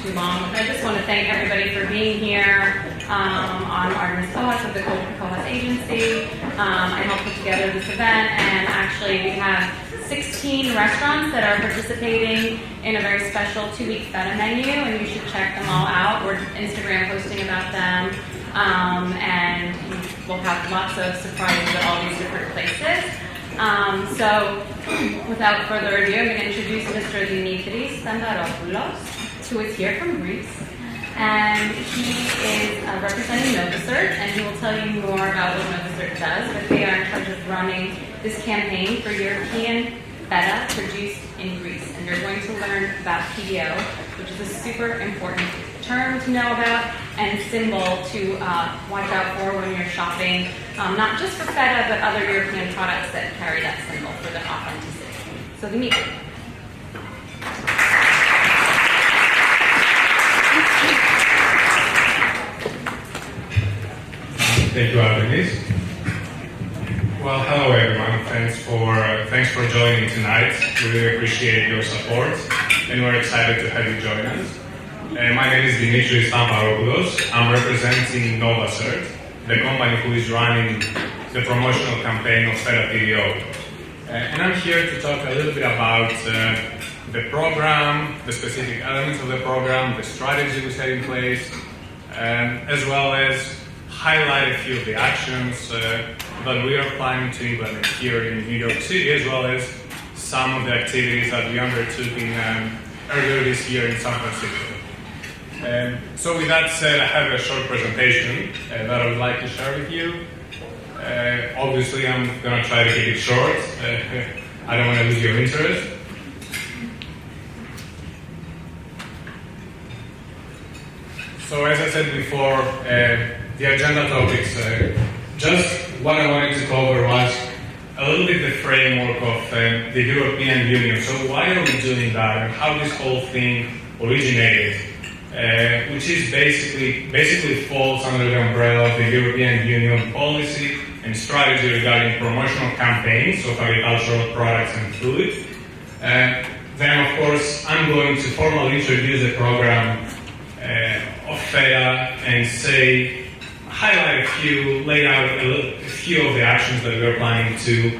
too long. I just want to thank everybody for being here. I'm Artemis Coas of the Coas Agency. I helped put together this event, and actually we have 16 restaurants that are participating in a very special 2-week Feta menu, and you should check them all out. We're Instagram posting about them, and we'll have lots of surprises at all these different places. So, without further ado, I'm going to introduce Mr. Dimitris Standaropoulos, who is here from Greece. And he is representing Novacert, and he will tell you more about what Novacert does, but they are in charge of running this campaign for European Feta produced in Greece. And you're going to learn about PDO, which is a super important term to know about and symbol to watch out for when you're shopping, not just for Feta, but other European products that carry that symbol for their authenticity. So, Dimitri. Thank you, Artemis. Well, hello everyone. Thanks for joining tonight. We really appreciate your support, and we're excited to have you join us. My name is Dimitris Standaropoulos. I'm representing Novacert, the company who is running the promotional campaign of Feta PDO. And I'm here to talk a little bit about the program, the specific elements of the program, the strategy we set in place, as well as highlight a few of the actions that we are planning to implement here in New York City, as well as some of the activities that we undertook earlier this year in San Francisco. So with that said, I have a short presentation that I would like to share with you. Obviously, I'm going to try to keep it short. I don't want to lose your interest. So as I said before, the agenda topics, just what I wanted to cover was a little bit the framework of the European Union. So why are we doing that, and how this whole thing originated, which is basically falls under the umbrella of the European Union policy and strategy regarding promotional campaigns of agricultural products and food. Then, of course, I'm going to formally introduce the program of Feta and highlight lay out a few of the actions that we're planning to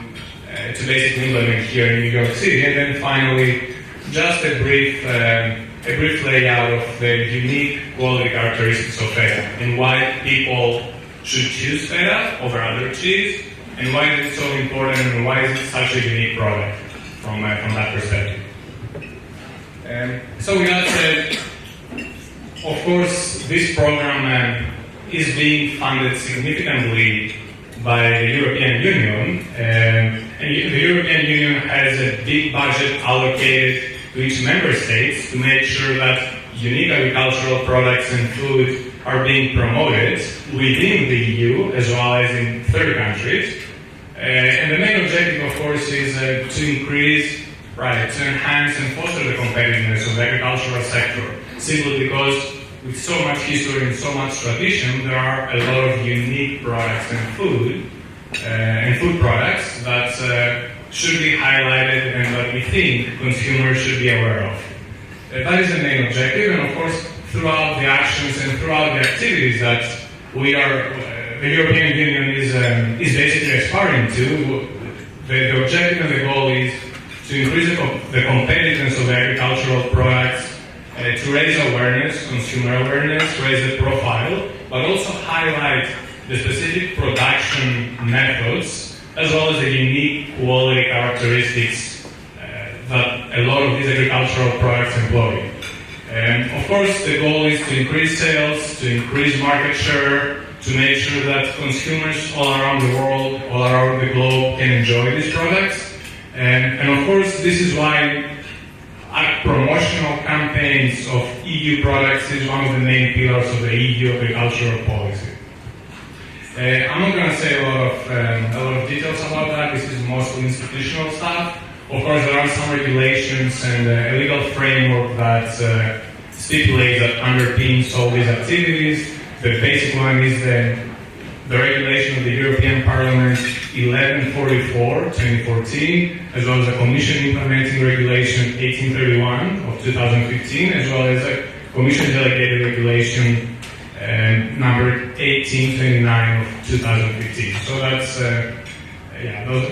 basically implement here in New York City, and then finally, just a brief layout of the unique quality characteristics of Feta and why people should choose Feta over other cheese, and why is it so important, and why is it such a unique product from that perspective. So with that said, of course, this program is being funded significantly by the European Union, and the European Union has a big budget allocated to each member states to make sure that unique agricultural products and food are being promoted within the EU as well as in third countries. And the main objective, of course, is to enhance and foster the competitiveness of the agricultural sector, simply because with so much history and so much tradition, there are a lot of unique products and food products that should be highlighted and that we think consumers should be aware of. That is the main objective, and of course, throughout the actions and throughout the activities that the European Union is basically aspiring to, the objective and the goal is to increase the competitiveness of the agricultural products, to raise awareness, consumer awareness, raise the profile, but also highlight the specific production methods as well as the unique quality characteristics that a lot of these agricultural products employ. And of course, the goal is to increase sales, to increase market share, to make sure that consumers all around the world, all around the globe can enjoy these products. And of course, this is why promotional campaigns of EU products is one of the main pillars of the EU agricultural policy. I'm not going to say a lot of details about that. This is mostly institutional stuff. Of course, there are some regulations and a legal framework that stipulates that underpins all these activities. The basic one is the regulation of the European Parliament 1144/2014, as well as the Commission implementing regulation 1831 of 2015, as well as a Commission Delegated Regulation number 1829 of 2015. So that's,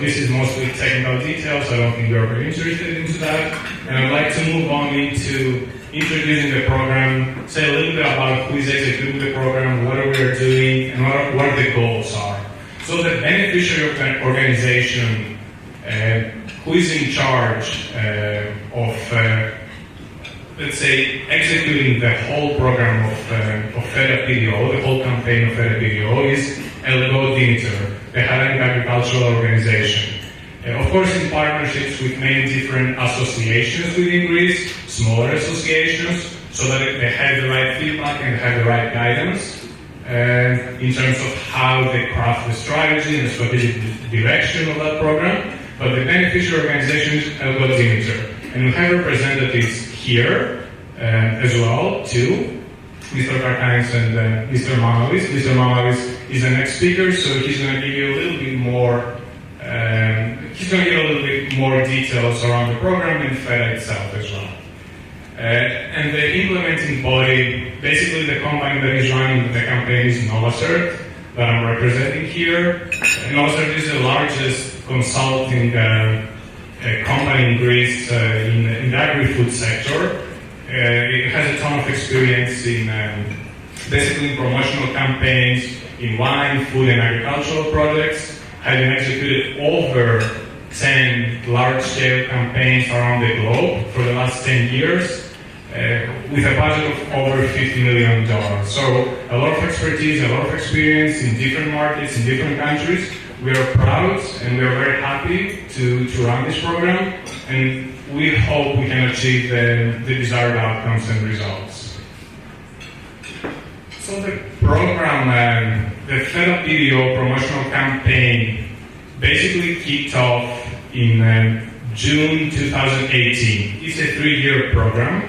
this is mostly technical details. I don't think you're very interested into that. And I'd like to move on into introducing the program, say a little bit about who is executing the program, what we are doing, and what the goals are. So the beneficiary organization, who is in charge of, let's say, executing the whole program of Feta PDO, the whole campaign of Feta PDO, is Elgo Dimitar, the Hellenic Agricultural Organization. Of course, in partnerships with many different associations within Greece, smaller associations, so that they have the right feedback and have the right guidance in terms of how they craft the strategy and the strategic direction of that program. But the beneficiary organization is Elgo Dimitar. And we have representatives here as well, too, Mr. Karkanis and Mr. Mamalis. Mr. Mamalis is the next speaker, so he's going to give you a little bit more details around the program and Feta itself as well. And the implementing body, basically the company that is running the campaign is Novacert, that I'm representing here. Novacert is the largest consulting company in Greece in the agri-food sector. It has a ton of experience in basically promotional campaigns in wine, food and agricultural projects, having executed over 10 large-scale campaigns around the globe for the last 10 years with a budget of over $50 million. So a lot of expertise, a lot of experience in different markets, in different countries. We are proud and we are very happy to run this program, and we hope we can achieve the desired outcomes and results. So the program, the Feta PDO promotional campaign, basically kicked off in June 2018. It's a 3-year program,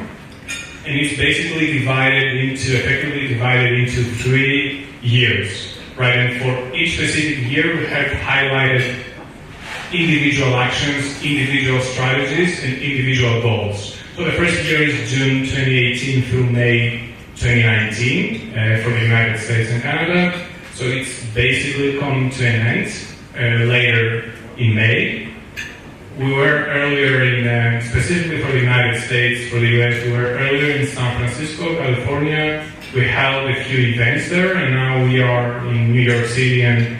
and it's basically effectively divided into 3 years. Right, and for each specific year, we have highlighted individual actions, individual strategies, and individual goals. So the first year is June 2018 through May 2019 for the United States and Canada. So it's basically come to an end later in May. We were earlier in, specifically for the United States, for the US, we were earlier in San Francisco, California. We held a few events there, and now we are in New York City, and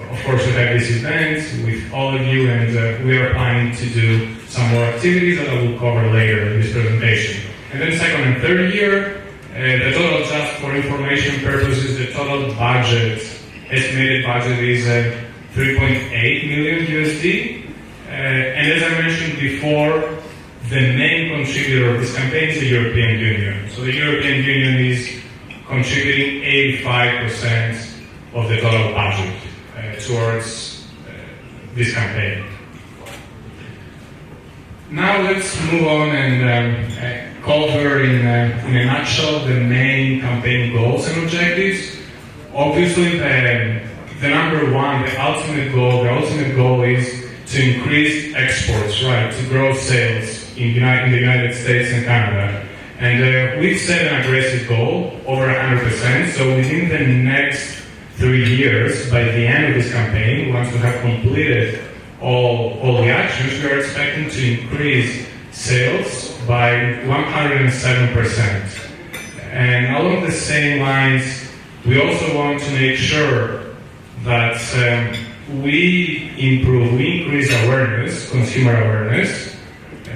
of course we have these events with all of you, and we are planning to do some more activities that I will cover later in this presentation. And then second and third year, the total, just for information purposes, the total budget, estimated budget is 3.8 million USD. And as I mentioned before, the main contributor of this campaign is the European Union. So the European Union is contributing 85% of the total budget towards this campaign. Now let's move on and cover in a nutshell the main campaign goals and objectives. Obviously, the number one, the ultimate goal is to increase exports, right, to grow sales in the United States and Canada. And we've set an aggressive goal, over 100%, so within the next 3 years, by the end of this campaign, once we have completed all the actions, we are expecting to increase sales by 107%. And along the same lines, we also want to make sure that we increase awareness, consumer awareness,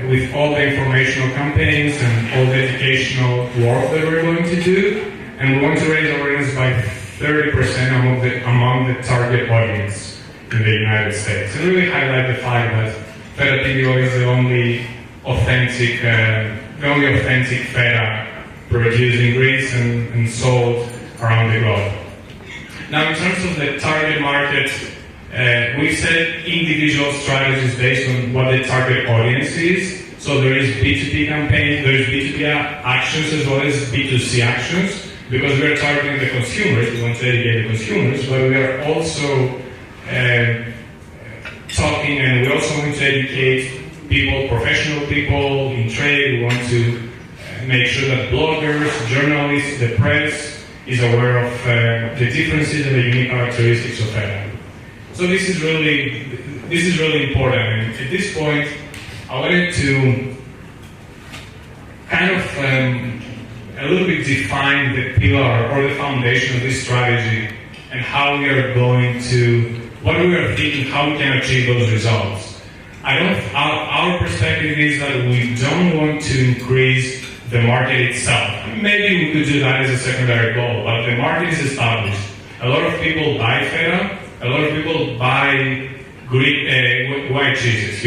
with all the informational campaigns and all the educational work that we're going to do. And we want to raise awareness by 30% among the target audience in the United States. And really highlight the fact that Feta PDO is the only authentic Feta produced in Greece and sold around the globe. Now, in terms of the target market, we've set individual strategies based on what the target audience is. So there is B2B campaign, there is B2B actions as well as B2C actions, because we are targeting the consumers, we want to educate the consumers, but we are also talking, and we also want to educate people, professional people in trade. We want to make sure that bloggers, journalists, the press is aware of the differences and the unique characteristics of Feta. So this is really important. And at this point, I wanted to kind of a little bit define the pillar or the foundation of this strategy and how we are going to, what we are thinking, how we can achieve those results. Our perspective is that we don't want to increase the market itself. Maybe we could do that as a secondary goal, but the market is established. A lot of people buy Feta, a lot of people buy white cheese,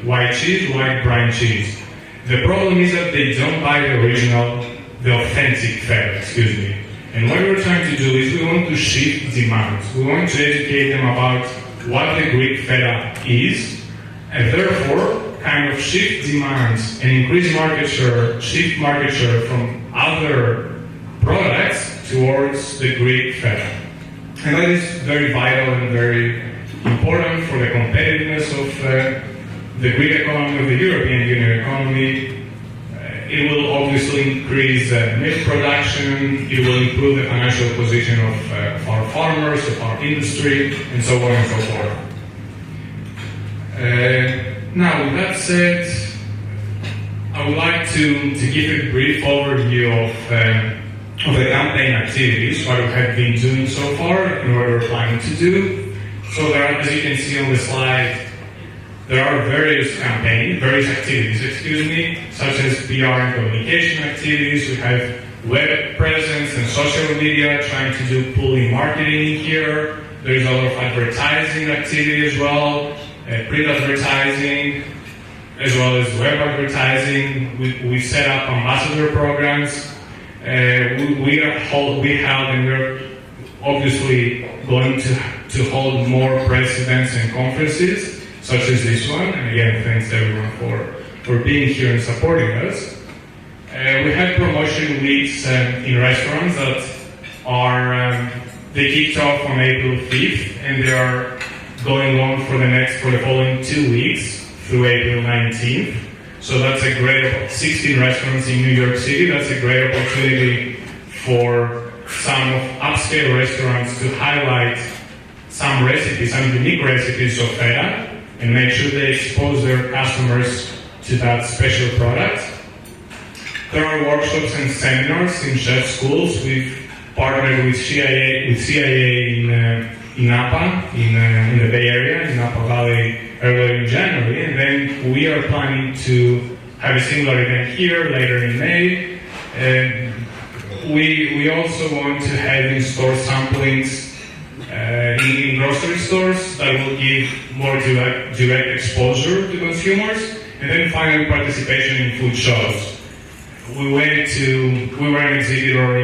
white brine cheese. The problem is that they don't buy the original, the authentic Feta, And what we're trying to do is we want to shift demands. We want to educate them about what the Greek Feta is, and therefore kind of shift demands and increase market share, shift market share from other products towards the Greek Feta. And that is very vital and very important for the competitiveness of the Greek economy, of the European Union economy. It will obviously increase milk production, it will improve the financial position of our farmers, of our industry, and so on and so forth. Now, with that said, I would like to give a brief overview of the campaign activities, what we have been doing so far, and what we're planning to do. So there are, as you can see on the slide, there are various activities, such as PR and communication activities. We have web presence and social media, trying to do pulling marketing here. There's a lot of advertising activity as well, print advertising, as well as web advertising. We set up ambassador programs. We held and we're obviously going to hold more press events and conferences, such as this one. And again, thanks everyone for being here and supporting us. We had promotion weeks in restaurants that are, they kicked off on April 5th, and they are going on for the following 2 weeks through April 19th. So that's a great, 16 restaurants in New York City, that's a great opportunity for some upscale restaurants to highlight some recipes, some unique recipes of Feta, and make sure they expose their customers to that special product. There are workshops and seminars in chef schools. We've partnered with CIA in Napa, in the Bay Area, in Napa Valley, earlier in January, and then we are planning to have a similar event here later in May. We also want to have in-store samplings in grocery stores that will give more direct exposure to consumers, and then finally participation in food shows. We were an exhibitor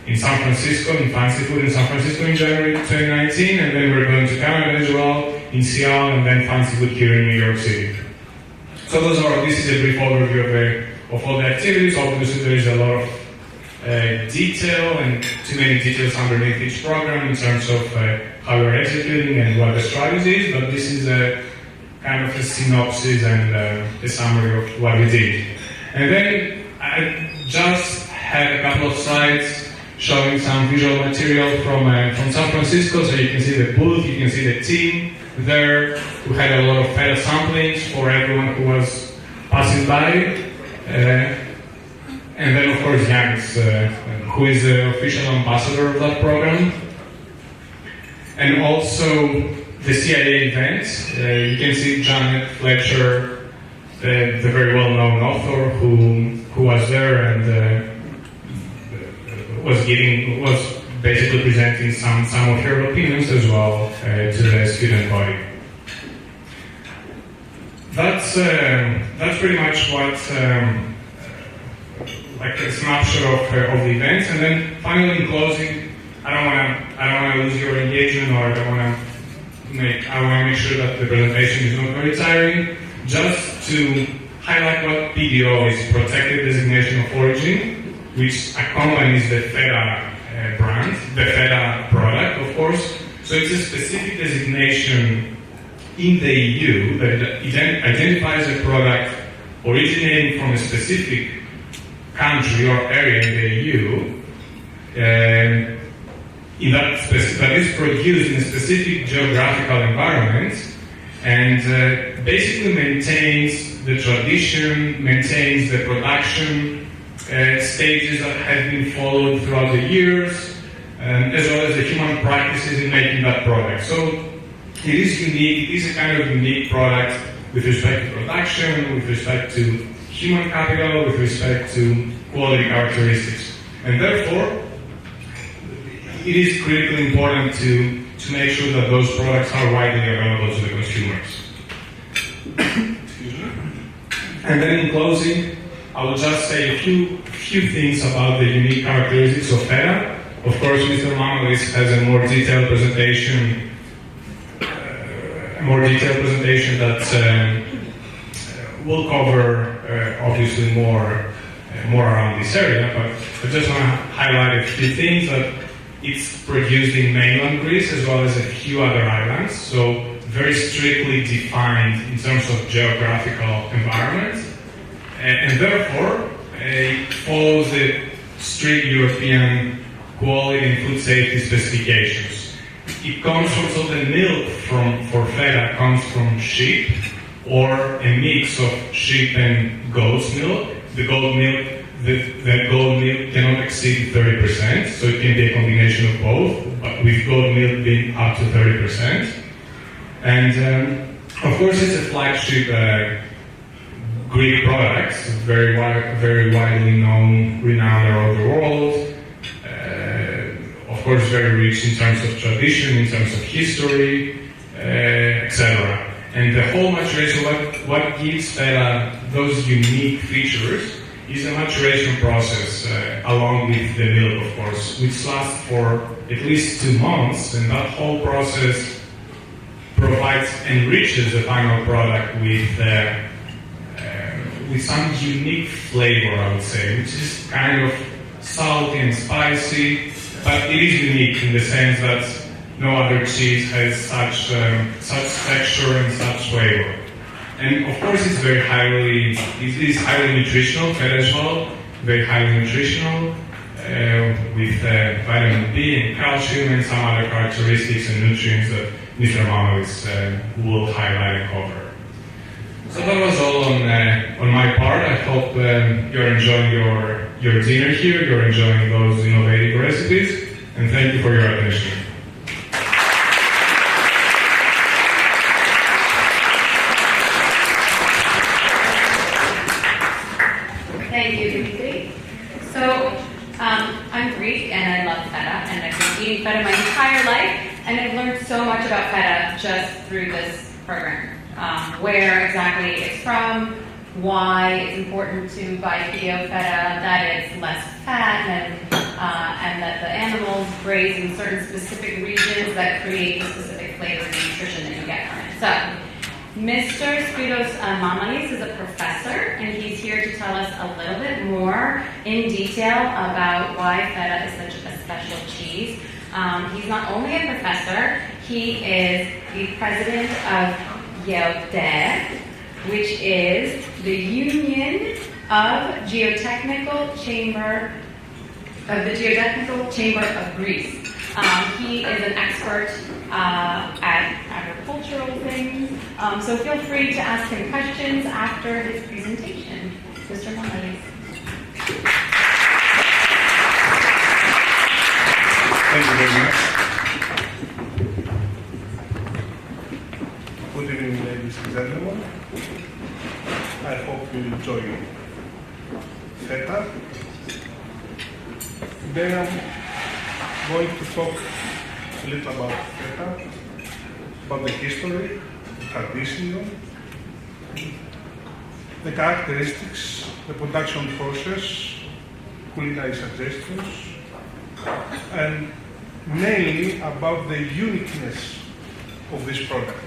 in San Francisco, in Fancy Food in San Francisco in January 2019, and then we're going to Canada as well, in Seattle, and then Fancy Food here in New York City. So this is a brief overview of all the activities. Obviously there is a lot of detail and too many details underneath each program in terms of how we're executing and what the strategy is, but this is a kind of a synopsis and a summary of what we did. And then I just had a couple of slides showing some visual material from San Francisco, so you can see the booth, you can see the team there. We had a lot of Feta samplings for everyone who was passing by. And then of course Jans, who is the official ambassador of that program. And also the CIA event. You can see Janet Fletcher, the very well-known author who was there and was basically presenting some of her opinions as well to the student body. That's pretty much what like a snapshot of the events. And then finally in closing, I don't want to lose your engagement, or I want to make sure that the presentation is not very tiring. Just to highlight what PDO is, Protected Designation of Origin, which accompanies the Feta brand, the Feta product, of course. So it's a specific designation in the EU that identifies a product originating from a specific country or area in the EU that is produced in a specific geographical environment and basically maintains the tradition, maintains the production stages that have been followed throughout the years, as well as the human practices in making that product. So it is unique, it is a kind of unique product with respect to production, with respect to human capital, with respect to quality characteristics. And therefore, it is critically important to make sure that those products are widely available to the consumers. And then in closing, I will just say a few things about the unique characteristics of Feta. Of course, Mr. Mamalis has a more detailed presentation that will cover obviously more around this area. But I just want to highlight a few things that it's produced in mainland Greece as well as a few other islands. So very strictly defined in terms of geographical environment, and therefore it follows the strict European quality and food safety specifications. It comes from, so the milk for Feta comes from sheep or a mix of sheep and goat's milk. The goat milk cannot exceed 30%, so it can be a combination of both, but with goat milk being up to 30%. And of course, it's a flagship Greek product, very widely known, renowned around the world. Of course, very rich in terms of tradition, in terms of history, etc. And the whole maturation, what gives Feta those unique features is a maturation process, along with the milk, of course, which lasts for at least 2 months, and that whole process enriches the final product with some unique flavor, I would say, which is kind of salty and spicy, but it is unique in the sense that no other cheese has such texture and such flavor. And of course, it is highly nutritional, Feta as well, very highly nutritional, with vitamin B and calcium and some other characteristics and nutrients that Mr. Mamalis will highlight and cover. So that was all on my part. I hope you're enjoying your dinner here, you're enjoying those innovative recipes, and thank you for your attention. Thank you, Dimitri. So, I'm Greek and I love Feta, and I've been eating Feta my entire life, and I've learned so much about Feta just through this program. Where exactly it's from, why it's important to buy keto Feta, that it's less fat, and that the animals graze in certain specific regions that create the specific flavors and nutrition that you get from it. So, Mr. Spiros Mamalis is a professor, and he's here to tell us a little bit more in detail about why Feta is such a special cheese. He's not only a professor, he is the president of YELDE, which is the Union of Geotechnical Chamber of Greece. He is an expert at agricultural things, so feel free to ask him questions after his presentation. Mr. Mamalis. Thank you very much. Good evening, ladies and gentlemen. I hope you enjoy Feta. Today I'm going to talk a little about Feta, about the history, the tradition, the characteristics, the production process, culinary suggestions, and mainly about the uniqueness of this product.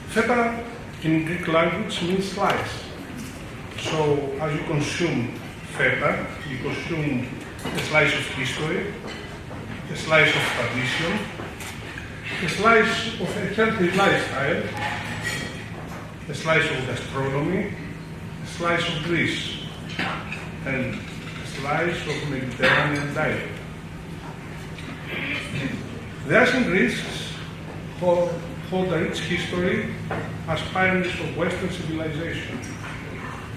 Feta in Greek language means slice. So as you consume Feta, you consume a slice of history, a slice of tradition, a slice of a healthy lifestyle, a slice of gastronomy, a slice of Greece and a slice of Mediterranean diet. The ancient Greeks hold a rich history as pioneers of Western civilization.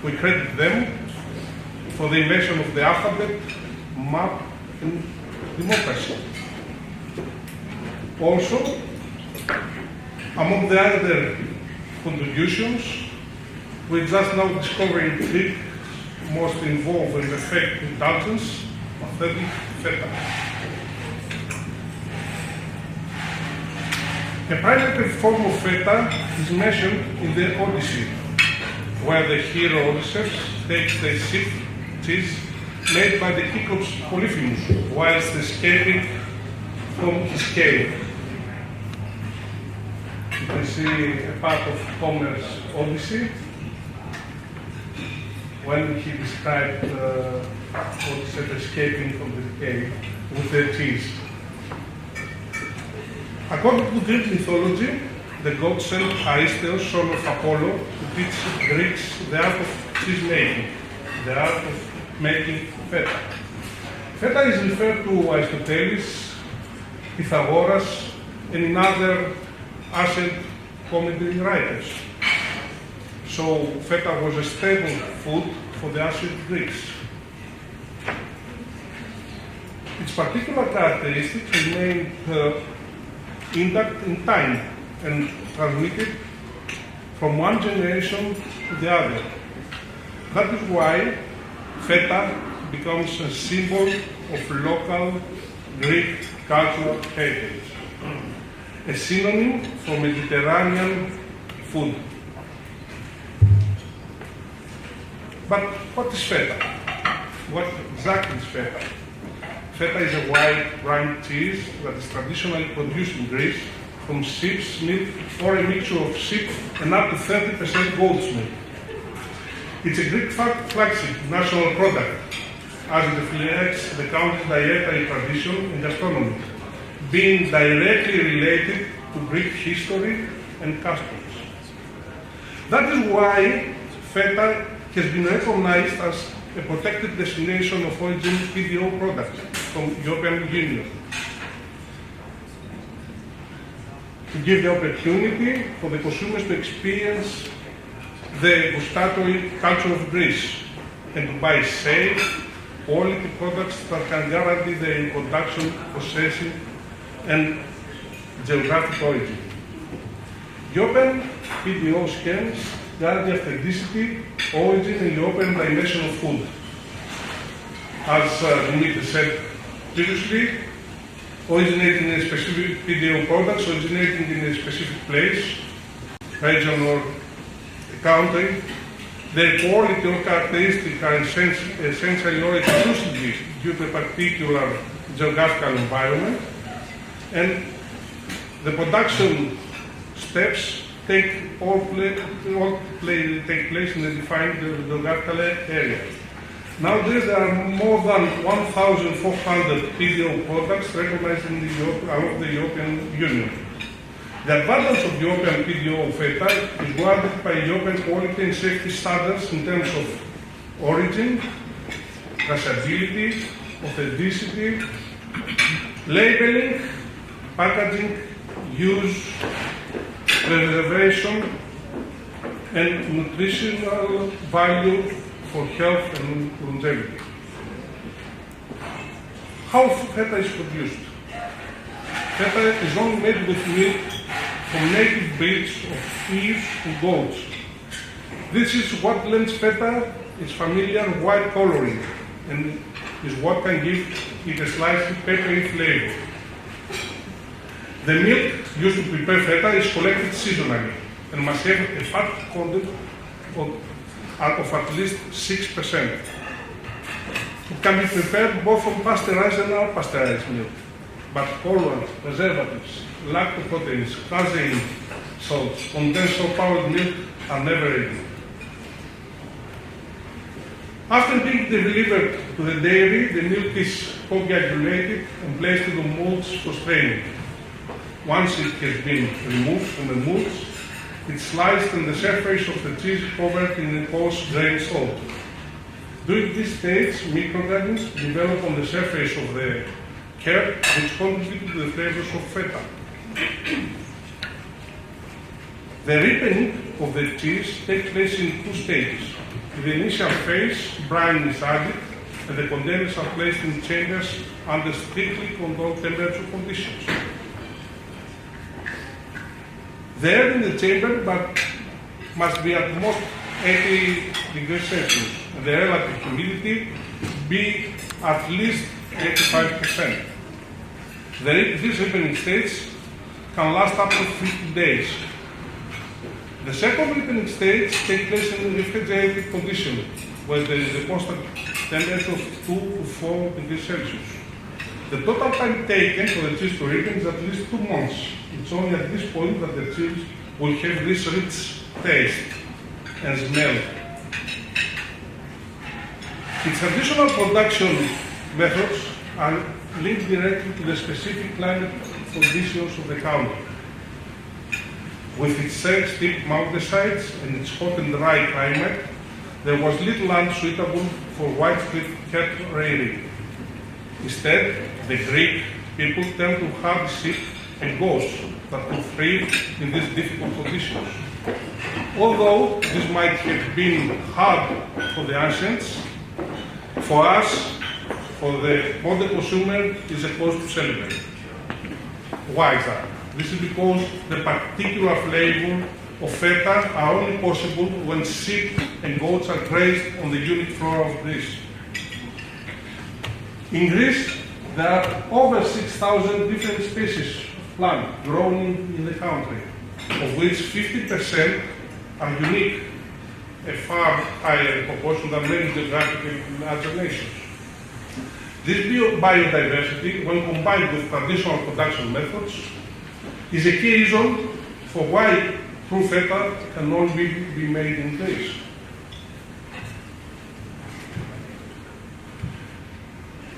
We credit them for the invention of the alphabet, map, and democracy. Also, among the other contributions, we just now discovering Greek's most involved and effective indulgence, authentic Feta. A primary form of Feta is mentioned in the Odyssey, where the hero Odysseus takes the ship cheese made by the Cyclops Polyphemus whilst escaping from his cave. You can see a part of Homer's Odyssey when he described Odysseus escaping from the cave with the cheese. According to Greek mythology, the god sent Aristeus, son of Apollo, to teach Greeks the art of cheese making, the art of making Feta. Feta is referred to Aristoteles, Pythagoras, and other ancient comedy writers. So Feta was a staple food for the ancient Greeks. Its particular characteristics remained intact in time and transmitted from one generation to the other. That is why Feta becomes a symbol of local Greek cultural heritage, a synonym for Mediterranean food. But what is Feta? What exactly is Feta? Feta is a white rind cheese that is traditionally produced in Greece from sheep's milk or a mixture of sheep and up to 30% goat's milk. It's a Greek flagship national product, as it reflects the country's dietary tradition and gastronomy, being directly related to Greek history and customs. That is why Feta has been recognized as a protected destination of origin PDO products from the European Union. To give the opportunity for the consumers to experience the gustatory culture of Greece and to buy safe, quality products that can guarantee their production, processing, and geographic origin. European PDO schemes guarantee authenticity, origin, and European dimension of food. As Dimitri said previously, originating in a specific PDO products, originating in a specific place, region or country, their quality or characteristics are essentially or exclusively due to a particular geographical environment, and the production steps take place in a defined geographical area. Nowadays, there are more than 1,400 PDO products recognized in the European Union. The advantage of European PDO Feta is guarded by European quality and safety standards in terms of origin, traceability, authenticity, labeling, packaging, use, preservation, and nutritional value for health and longevity. How Feta is produced? Feta is only made with milk from native breeds of beef and goats. This is what lends Feta its familiar white coloring and is what can give it a slightly peppery flavor. The milk used to prepare Feta is collected seasonally and must have a fat content of at least 6%. It can be prepared both from pasteurized and unpasteurized milk, but colorants, preservatives, lactoproteins, casein, salts, condensed or powdered milk are never added. After being delivered to the dairy, the milk is coagulated and placed in the molds for straining. Once it has been removed from the molds, It's sliced and the surface of the cheese covered in a coarse grain salt. During this stage, microorganisms develop on the surface of the curd, which contribute to the flavors of feta. The ripening of the cheese takes place in two stages. In the initial phase, brine is added, and the containers are placed in chambers under strictly controlled temperature conditions. The air in the chamber must be at most 80 degrees Celsius, and the relative humidity be at least 85%. These ripening stages can last up to 50 days. The second ripening stage takes place in refrigerated conditions, where there is a constant temperature of 2 to 4 degrees Celsius. The total time taken for the cheese to ripen is at least 2 months. It's only at this point that the cheese will have this rich taste and smell. Its traditional production methods are linked directly to the specific climate conditions of the country. With its steep mountainsides and its hot and dry climate, there was little land suitable for widespread cattle rearing. Instead, the Greek people turned to herd sheep and goats that could thrive in these difficult conditions. Although this might have been hard for the ancients, for us, for the modern consumer, is a cause to celebrate. Why is that? This is because the particular flavor of feta are only possible when sheep and goats are grazed on the unique flora of Greece. In Greece, there are over 6,000 different species of plant grown in the country, of which 50% are unique, a far higher proportion than many geographically larger nations. This biodiversity, when combined with traditional production methods, is a key reason for why true feta can only be made in Greece.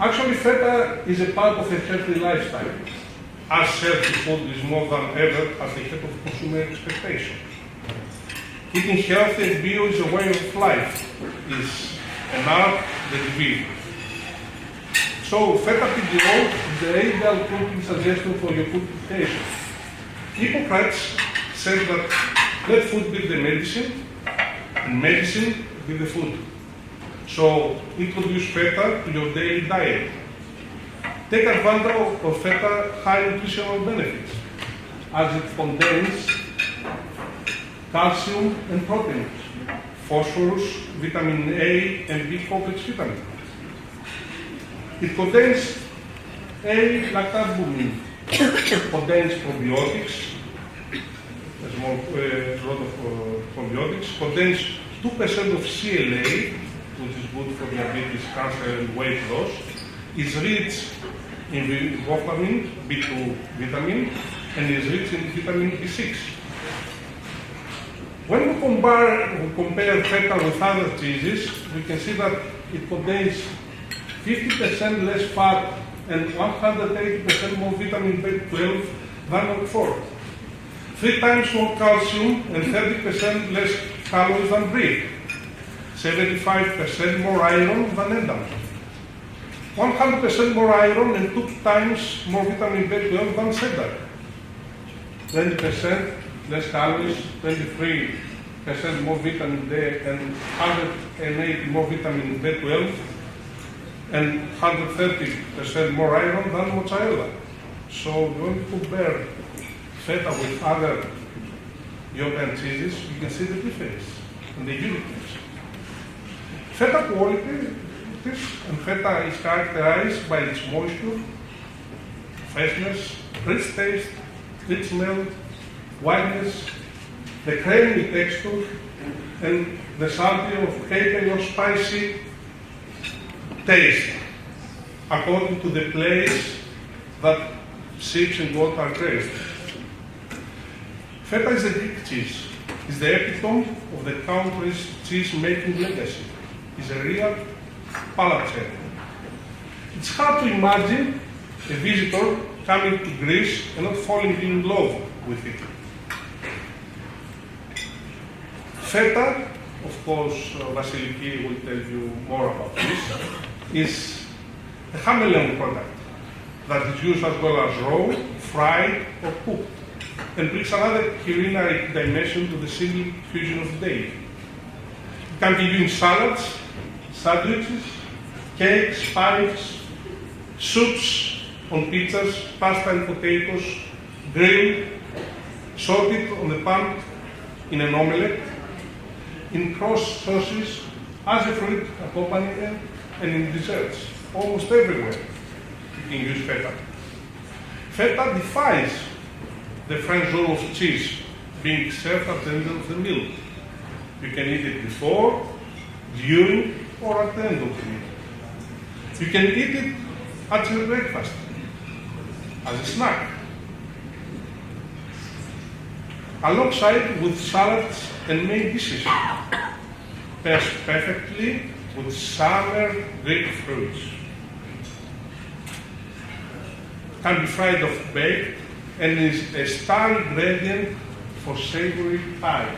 Actually, feta is a part of a healthy lifestyle, as healthy food is more than ever at the head of consumer expectations. Eating healthy and bio is a way of life, is an art that we. So, feta PGO is the ideal cooking suggestion for your food education. Hippocrates said that let food be the medicine, and medicine be the food. So, introduce feta to your daily diet. Take advantage of feta high nutritional benefits, as it contains calcium and proteins, phosphorus, vitamin A and B complex vitamin. It contains A-lactalbumin, contains probiotics, a lot of probiotics, contains 2% of CLA, which is good for diabetes, cancer, and weight loss. It's rich in vitamin B2 vitamin, and is rich in vitamin B6. When we compare feta with other cheeses, we can see that it contains 50% less fat and 180% more vitamin B12 than Roquefort, 3 times more calcium and 30% less calories than Brie, 75% more iron than Edam, 100% more iron and 2 times more vitamin B12 than Cheddar, 20% less calories, 23% more vitamin D and 180 more vitamin B12 and 130% more iron than mozzarella. So when you compare feta with other European cheeses, you can see the difference and the uniqueness. Feta quality and feta is characterized by its moisture, freshness, rich taste, rich smell, whiteness, the creamy texture, and the salty or capry or spicy taste, according to the place that sheep and goat are raised. Feta is a Greek cheese. It's the epitome of the country's cheese-making legacy. It's a real palate check. It's hard to imagine a visitor coming to Greece and not falling in love with it. Feta, of course, Vasiliki will tell you more about this, is a chameleon product that is used as well as raw, fried, or cooked, and brings another culinary dimension to the simple cuisine of the day. It can be used in salads, sandwiches, cakes, pies, soups, on pizzas, pasta and potatoes, grilled, salted on the pan in an omelette, in cross sauces, as a fruit accompaniment, and in desserts. Almost everywhere you can use feta. Feta defies the French rule of cheese being served at the end of the meal. You can eat it before, during, or at the end of the meal. You can eat it at your breakfast, as a snack, alongside with salads and main dishes. Pairs perfectly with summer Greek fruits. Can be fried or baked and is a star ingredient for savory pie.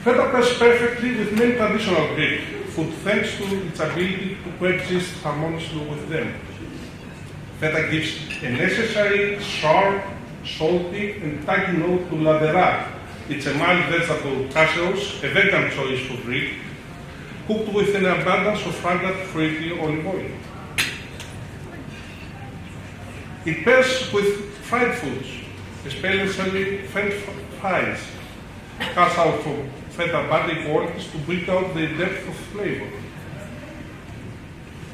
Feta pairs perfectly with many traditional Greek food thanks to its ability to coexist harmoniously with them. Feta gives a necessary sharp, salty, and tangy note to ladera. It's a mild vegetable casserole, a vegan choice for Greek, cooked with an abundance of fragrant, fruity olive oil. It pairs with fried foods, especially French fries, cut out from feta body qualities to bring out the depth of flavor.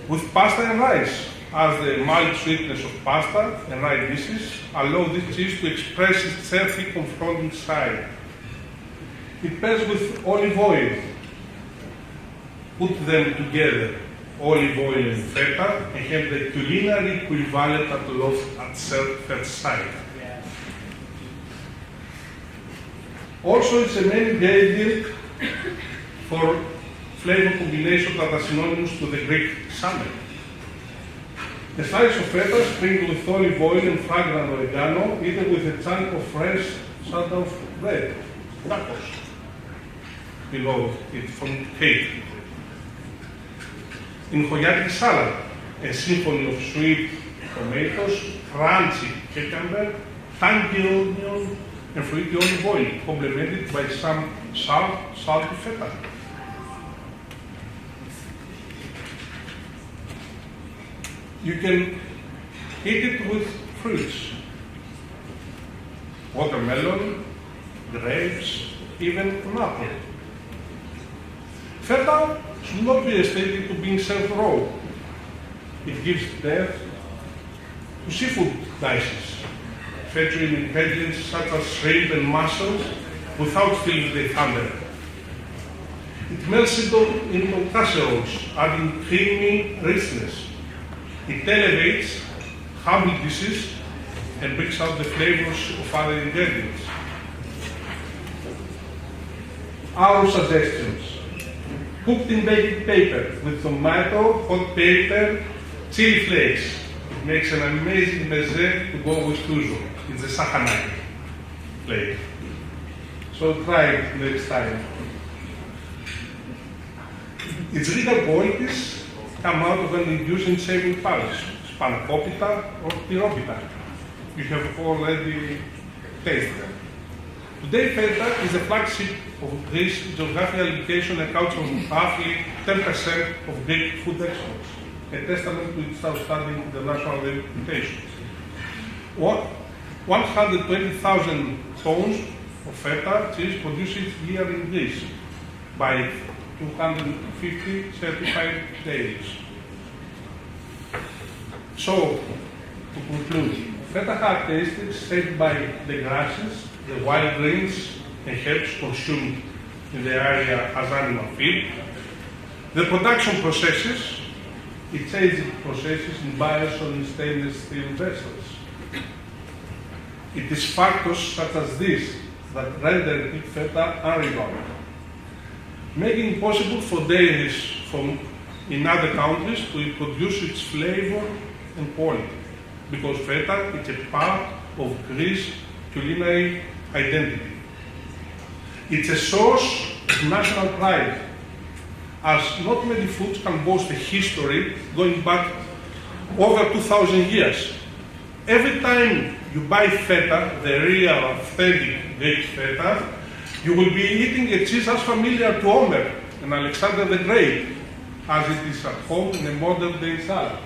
With pasta and rice, as the mild sweetness of pasta and rice dishes allow this dish to express its healthy, confronting side. It pairs with olive oil. Put them together, olive oil and feta, and have the culinary equivalent at love at first sight. Also, it's a main ingredient for flavor combinations that are synonymous to the Greek summer. A slice of feta sprinkled with olive oil and fragrant oregano, eaten with a chunk of fresh sourdough bread, tacos, below it from cake. In Hoyaki salad, a symphony of sweet tomatoes, crunchy cucumber, tangy onion, and fruity olive oil, complemented by some salty feta. You can eat it with fruits, watermelon, grapes, even an apple. Feta should not be restricted to being served raw. It gives depth to seafood dishes, featuring ingredients such as shrimp and mussels without feeling the thunder. It melts into casseroles, adding creamy richness. It elevates humble dishes and brings out the flavors of other ingredients. Our suggestions: cooked in baking paper with tomato, hot pepper, chili flakes. It makes an amazing meze to go with tuzo. It's a sahanai flake. So try it next time. Its regal qualities come out when using savory palace, spanakopita or pyropita. You have already tasted them. Today, Feta is the flagship of Greece's geographical location and accounts for roughly 10% of Greek food exports, a testament to its outstanding international reputation. 120,000 tons of feta cheese produced each year in Greece by 250 certified dairies. So, to conclude, feta characteristics shaped by the grasses, the wild greens and herbs consumed in the area as animal feed, the production processes, its aging processes in barrels or in stainless steel vessels. It is factors such as this that render Greek feta unrivaled, making it possible for dairies from in other countries to reproduce its flavor and quality, because feta is a part of Greece's culinary identity. It's a source of national pride, as not many foods can boast a history going back over 2,000 years. Every time you buy feta, the real authentic Greek feta, you will be eating a cheese as familiar to Homer and Alexander the Great as it is at home in a modern day salad.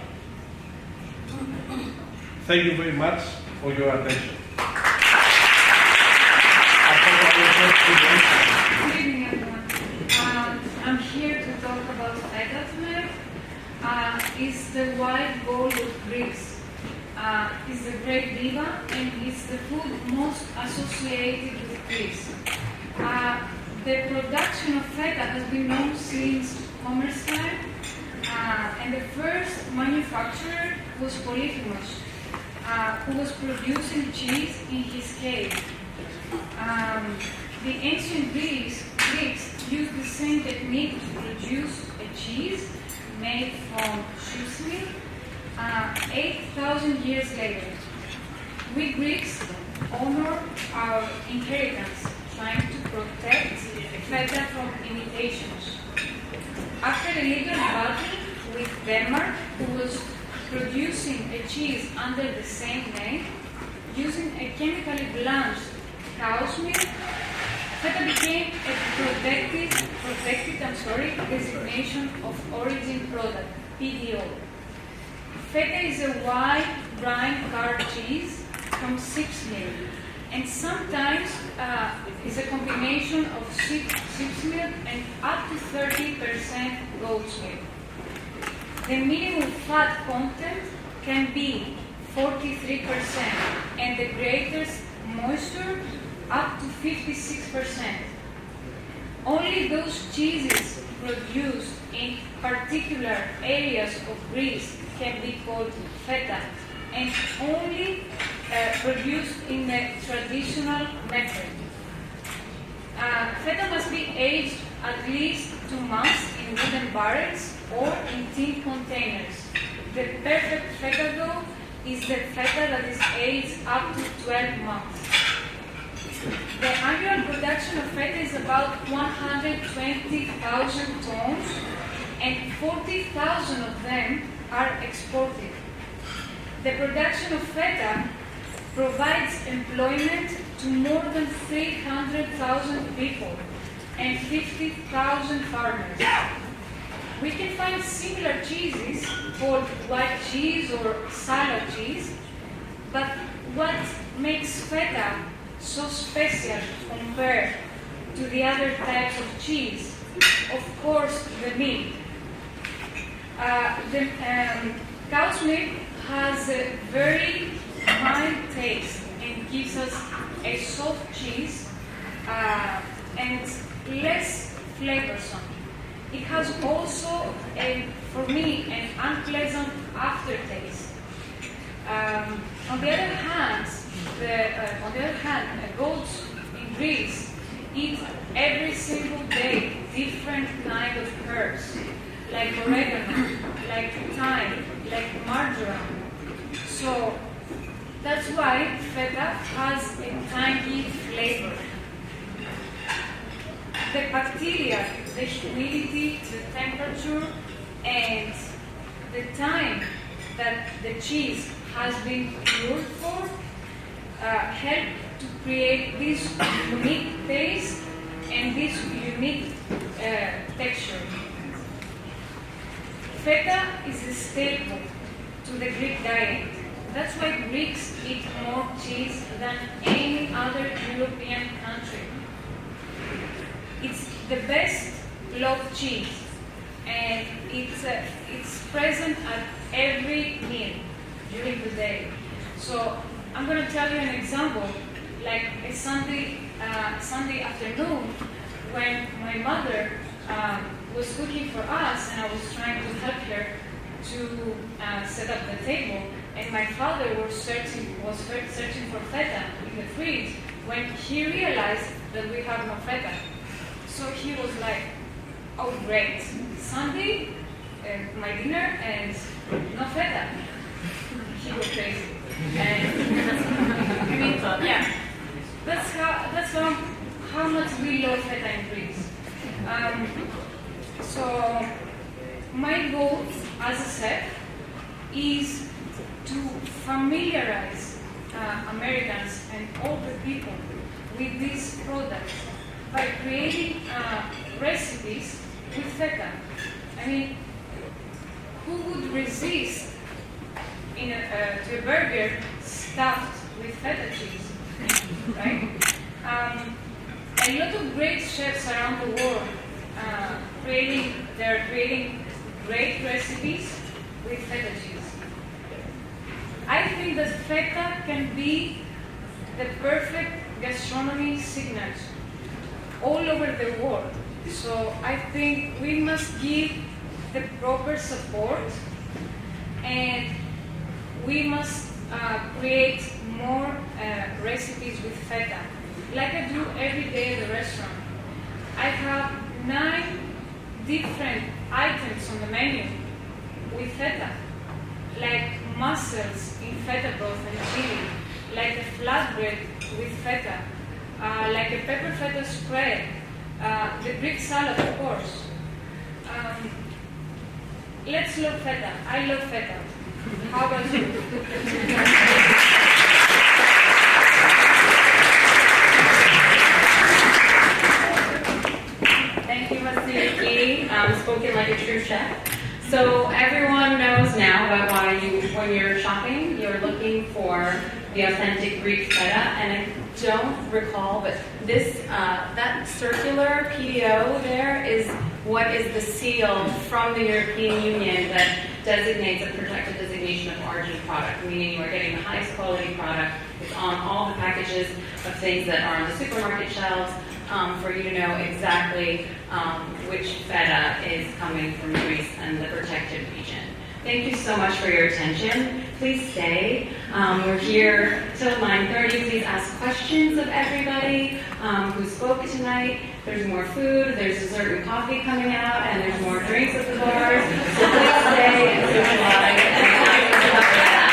Thank you very much for your attention. Good evening, everyone. I'm here to talk about feta tonight. It's the white gold of Greece. It's the great diva, and it's the food most associated with Greece. The production of feta has been known since Homer's time, and the first manufacturer was Polyphemus, who was producing cheese in his cave. The ancient Greeks used the same technique to produce a cheese made from sheep's milk 8,000 years later. We Greeks honor our inheritance, trying to protect feta from imitations. After a legal battle with Denmark, who was producing a cheese under the same name, using a chemically blanched cow's milk, feta became a protected designation of origin product, PDO. Feta is a white brine card cheese from sheep's milk, and sometimes is a combination of sheep's milk and up to 30% goat's milk. The minimum fat content can be 43%, and the greatest moisture up to 56%. Only those cheeses produced in particular areas of Greece can be called feta, and only produced in the traditional method. Feta must be aged at least 2 months in wooden barrels or in tin containers. The perfect feta dough is the feta that is aged up to 12 months. The annual production of feta is about 120,000 tons, and 40,000 of them are exported. The production of feta provides employment to more than 300,000 people and 50,000 farmers. We can find similar cheeses called white cheese or salad cheese, but what makes feta so special compared to the other types of cheese? Of course, the meat. Cow's milk has a very fine taste and gives us a soft cheese and less flavorsome. It has also, for me, an unpleasant aftertaste. On the other hand, goats in Greece eat every single day different kind of herbs, like oregano, like thyme, like marjoram. So that's why feta has a tangy flavor. The bacteria, the humidity, the temperature, and the time that the cheese has been cured for help to create this unique taste and this unique texture. Feta is a staple to the Greek diet. That's why Greeks eat more cheese than any other European country. It's the best loved cheese, and it's present at every meal during the day. So I'm going to tell you an example, like a Sunday afternoon when my mother was cooking for us, and I was trying to help her to set up the table, and my father was searching for feta in the fridge when he realized that we have no feta. So he was like, "Oh great, Sunday, my dinner and no feta." He was crazy. And I mean, yeah, that's how much we love feta in Greece. So my goal as a chef is to familiarize Americans and all the people with these products by creating recipes with feta. I mean, who would resist to a burger stuffed with feta cheese, right? A lot of great chefs around the world they're creating great recipes with feta cheese. I think that feta can be the perfect gastronomy signature all over the world. So I think we must give the proper support, and we must create more recipes with feta, like I do every day at the restaurant. I have 9 different items on the menu with feta, like mussels in feta broth and chili, like a flatbread with feta, like a pepper feta spread, the Greek salad, of course. Let's love feta. I love feta. How about you? Thank you, Vasiliki. Spoken like a true chef. So everyone knows now about why when you're shopping, you're looking for the authentic Greek feta. And I don't recall, but this that circular PDO there is what is the seal from the European Union that designates a protected designation of origin product, meaning you are getting the highest quality product. It's on all the packages of things that are on the supermarket shelves for you to know exactly which feta is coming from Greece and the protected region. Thank you so much for your attention. Please stay. We're here till 9:30. Please ask questions of everybody who spoke tonight. There's more food, there's dessert and coffee coming out, and there's more drinks at the bars. So please stay and socialize and ask us about that.